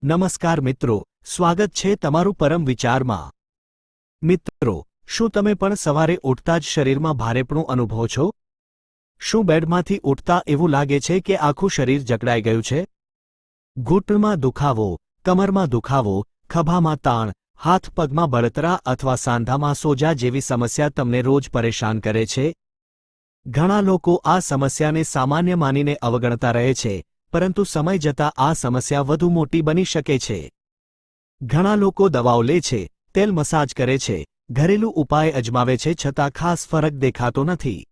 નમસ્કાર મિત્રો, સ્વાગત છે તમારું પરમ વિચારમાં। મિત્રો, શું તમે પણ સવારે ઉઠતા જ શરીરમાં ભારેપણું અનુભવો છો? શું બેડમાંથી ઉઠતા એવું લાગે છે કે આખું શરીર જકડાઈ ગયું છે? ઘૂંટણમાં દુખાવો, કમરમાં દુખાવો, ખભામાં તાણ, હાથ પગમાં બળતરા અથવા સાંધામાં સોજા જેવી સમસ્યા તમને રોજ પરેશાન કરે છે? ઘણા લોકો આ સમસ્યાને સામાન્ય માનીને અવગણતા રહે છે, પરંતુ સમય જતાં આ સમસ્યા વધુ મોટી બની શકે છે। ઘણા લોકો દવાઓ લે છે, તેલ મસાજ કરે છે, ઘરેલું ઉપાય અજમાવે છે, છતાં ખાસ ફરક દેખાતો નથી।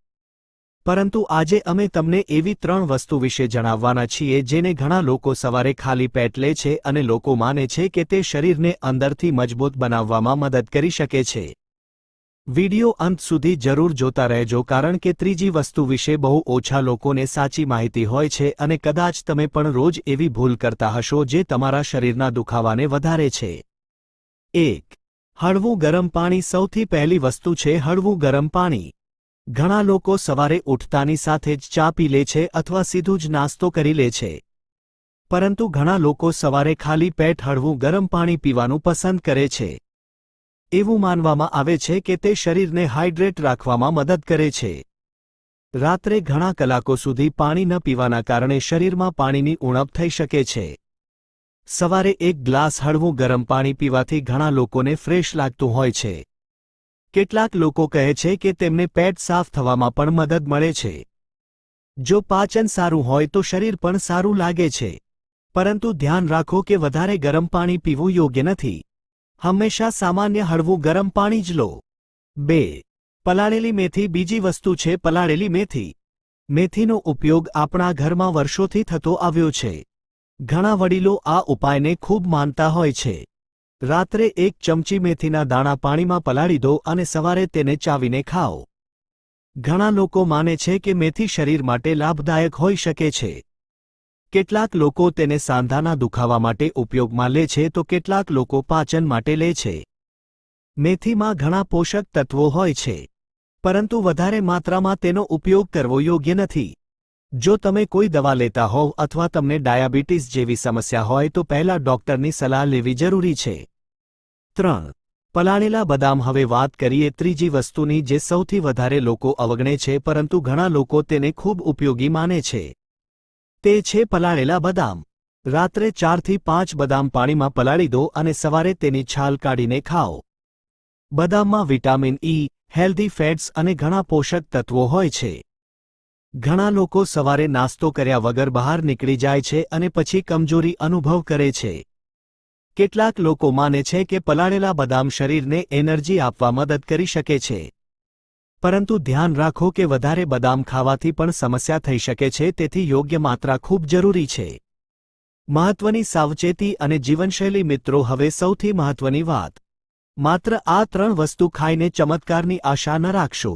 પરંતુ આજે અમે તમને એવી 3 વસ્તુ વિશે જણાવવાના છીએ જેને ઘણા લોકો સવારે ખાલી પેટ લે છે અને લોકો માને છે કે તે શરીરને અંદરથી મજબૂત બનાવવામાં મદદ કરી શકે છે। વિડિયો અંત સુધી જરૂર જોતા રહેજો કારણ કે ત્રીજી વસ્તુ વિશે બહુ ઓછા લોકોને સાચી માહિતી હોય છે અને કદાચ તમે પણ રોજ એવી ભૂલ કરતા હશો જે તમારા શરીરના દુખાવાને વધારે છે। 1. હળવું ગરમ પાણી। સૌથી પહેલી વસ્તુ છે હળવું ગરમ પાણી। ઘણા લોકો સવારે ઉઠતાની સાથે જ ચા પી લે છે અથવા સીધું જ નાસ્તો કરી લે છે, પરંતુ ઘણા લોકો સવારે ખાલી પેટ હળવું ગરમ પાણી પીવાનું પસંદ કરે છે। એવું માનવામાં આવે છે કે તે શરીરને હાઇડ્રેટ રાખવામાં મદદ કરે છે। રાત્રે ઘણા કલાકો સુધી પાણી ન પીવાના કારણે શરીરમાં પાણીની ઉણપ થઈ શકે છે। સવારે એક ગ્લાસ હળવું ગરમ પાણી પીવાથી ઘણા લોકોને ફ્રેશ લાગતું હોય છે। કેટલાક લોકો કહે છે કે તેમને પેટ સાફ થવામાં પણ મદદ મળે છે। જો પાચન સારું હોય તો શરીર પણ સારું લાગે છે, પરંતુ ધ્યાન રાખો કે વધારે ગરમ પાણી પીવું યોગ્ય નથી। હંમેશા સામાન્ય હળવું ગરમ પાણી જ લો। 2. પલાળેલી મેથી। બીજી વસ્તુ છે પલાળેલી મેથી। મેથીનો ઉપયોગ આપણા ઘરમાં વર્ષોથી થતો આવ્યો છે। ઘણા વડીલો આ ઉપાયને ખૂબ માનતા હોય છે। રાત્રે 1 ચમચી મેથીના દાણા પાણીમાં પલાળી દો અને સવારે તેને ચાવીને ખાઓ। ઘણા લોકો માને છે કે મેથી શરીર માટે લાભદાયક હોઈ શકે છે। કેટલાક લોકો તેને સાંધાના દુખાવા માટે ઉપયોગમાં લે છે તો કેટલાક લોકો પાચન માટે લે છે। મેથીમાં ઘણા પોષક તત્વો હોય છે, પરંતુ વધારે માત્રામાં તેનો ઉપયોગ કરવો યોગ્ય નથી। જો તમે કોઈ દવા લેતા હોવ અથવા તમને ડાયાબિટીસ જેવી સમસ્યા હોય તો પહેલા ડોક્ટરની સલાહ લેવી જરૂરી છે। 3. પલાળેલા બદામ। હવે વાત કરીએ ત્રીજી વસ્તુની જે સૌથી વધારે લોકો અવગણે છે પરંતુ ઘણા લોકો તેને ખૂબ ઉપયોગી માને છે। તે છે પલાળેલા બદામ। રાત્રે 4 થી 5 બદામ પાણીમાં પલાળી દો અને સવારે તેની છાલ કાઢીને ખાઓ। બદામમાં વિટામિન E, હેલ્ધી ફેટ્સ અને ઘણા પોષક તત્વો હોય છે। ઘણા લોકો સવારે નાસ્તો કર્યા વગર બહાર નીકળી જાય છે અને પછી કમજોરી અનુભવ કરે છે। કેટલાક લોકો માને છે કે પલાળેલા બદામ શરીરને એનર્જી આપવા મદદ કરી શકે છે, પરંતુ ધ્યાન રાખો કે વધારે બદામ ખાવાથી પણ સમસ્યા થઈ શકે છે, તેથી યોગ્ય માત્રા ખૂબ જરૂરી છે। મહત્વની સાવચેતી અને જીવનશૈલી। મિત્રો, હવે સૌથી મહત્વની વાત, માત્ર આ 3 વસ્તુ ખાઈને ચમત્કારની આશા ન રાખશો।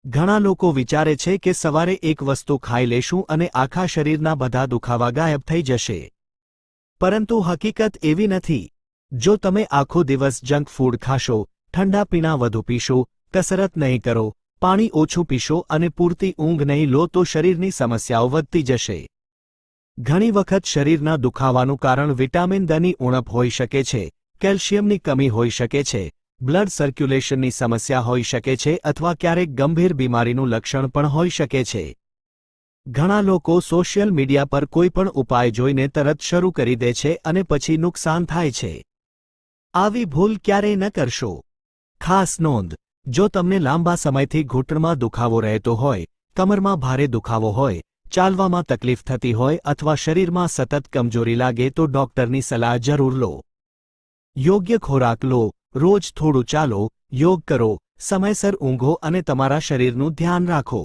ઘણા લોકો વિચારે છે કે સવારે એક વસ્તુ ખાઈ લેશું અને આખા શરીરના બધા દુખાવા ગાયબ થઈ જશે, પરંતુ હકીકત એવી નથી। જો તમે આખો દિવસ જંક ફૂડ ખાશો, ઠંડા પીણા વધુ પીશો, કસરત નહીં કરો, પાણી ઓછું પીશો અને પૂરતી ઊંઘ નહીં લો તો શરીરની સમસ્યાઓ વધતી જશે। ઘણી વખત શરીરના દુખાવાનું કારણ વિટામિન Dની ઉણપ હોઈ શકે છે, કેલ્શિયમની કમી હોઈ શકે છે, બ્લડ સર્ક્યુલેશનની સમસ્યા હોઈ શકે છે અથવા ક્યારેક ગંભીર બીમારીનું લક્ષણ પણ હોઈ શકે છે। ઘણા લોકો સોશિયલ મીડિયા પર કોઈ પણ ઉપાય જોઈને તરત શરૂ કરી દે છે અને પછી નુકસાન થાય છે। આવી ભૂલ ક્યારેય ન કરશો। ખાસ નોંધ, જો તમને લાંબા સમયથી ઘૂંટણમાં દુખાવો રહેતો હોય, કમરમાં ભારે દુખાવો હોય, ચાલવામાં તકલીફ થતી હોય અથવા શરીરમાં સતત કમજોરી લાગે તો ડોક્ટરની સલાહ જરૂર લો। યોગ્ય ખોરાક લો, રોજ થોડું ચાલો, યોગ કરો, સમયસર ઊંઘો અને તમારા શરીરનું ધ્યાન રાખો।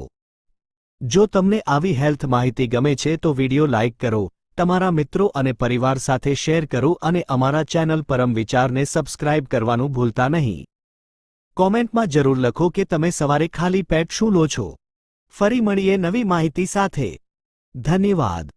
જો તમને આવી હેલ્થ માહિતી ગમે છે તો વિડિયો લાઇક કરો, તમારા મિત્રો અને પરિવાર સાથે શેર કરો અને અમારા ચેનલ પરમ વિચારને સબસ્ક્રાઇબ કરવાનું ભૂલતા નહીં। કોમેન્ટમાં જરૂર લખો કે તમે સવારે ખાલી પેટ શું લો છો। ફરી મળીએ નવી માહિતી સાથે। ધન્યવાદ।